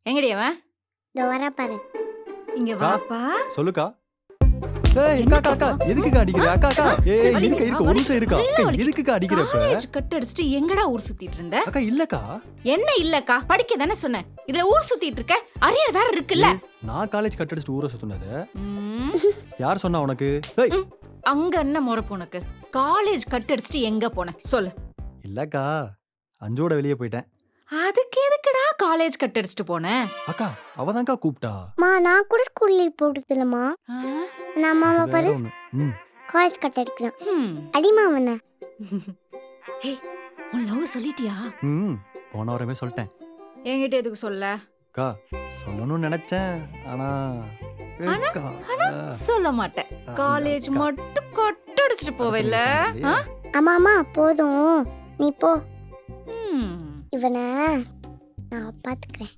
எங்கடி அவன்? இதோ வரா பாரு. இங்க அக்கா. வாப்பா. சொல்லுக்கா. ஏய் என்ன அக்கா அக்கா பாப்பா? எதுக்குக்கா அடிக்கிற அக்கா அக்கா ஏய் வலிக்குதா? இருக்க ஒரு நிமிஷம் இருக்கா நல்லா ஏய், வலிக்குது. எதுக்குக்கா அடிக்கிற இப்ப காலேஜ் கட் அடிச்சிட்டு எங்கடா ஊர் சுத்திட்டு இருந்த? அக்கா இல்லக்கா என்ன இல்லக்கா, படிக்க தானே சொன்னேன். இதுல ஊர் சுத்திட்டு இருக்க, அரியர் வேற இருக்குல்ல. நான் காலேஜ் கட் அடிச்சுட்டு ஊரை சுத்துனது ம், யார் சொன்னா உனக்கு ஏய் அங்க என்ன முறைப்பு உனக்கு? காலேஜ் கட் அடிச்சிட்டு எங்க போன சொல்லு. இல்லக்கா அஞ்சோட வெளியே போயிட்டேன் அதுக்கு எதுக்குடா காலேஜ் கட் அடிச்சிட்டு போன? அக்கா அவதான்க்கா கூப்பிட்டா மா நான் கூட ஸ்கூல் லீவ் போடுதுலமா. ஆ? நான் மாமா அது பாரு வேற ஒண்ணு. ம் காலேஜ் கட் அடிக்கிறான். ஹம். அடிமா அவன. ஏய், உன் லவ் சொல்லிட்டியா? ம் போன வாரமே சொல்லிட்டேன் என்கிட்ட எதுக்கு சொல்ல? அக்கா சொல்லணும்னு நினைச்சேன் ஆனா ஆனா? அக்கா, சொல்ல மாட்டேன். காலேஜ் அக்கா. மட்டும் கொட்ட அடிச்சிட்டு போவல்ல. இல்லையா? ஆமாமா போதும். நீ போ. ம். இவனை நான் பாத்துக்கிறேன்.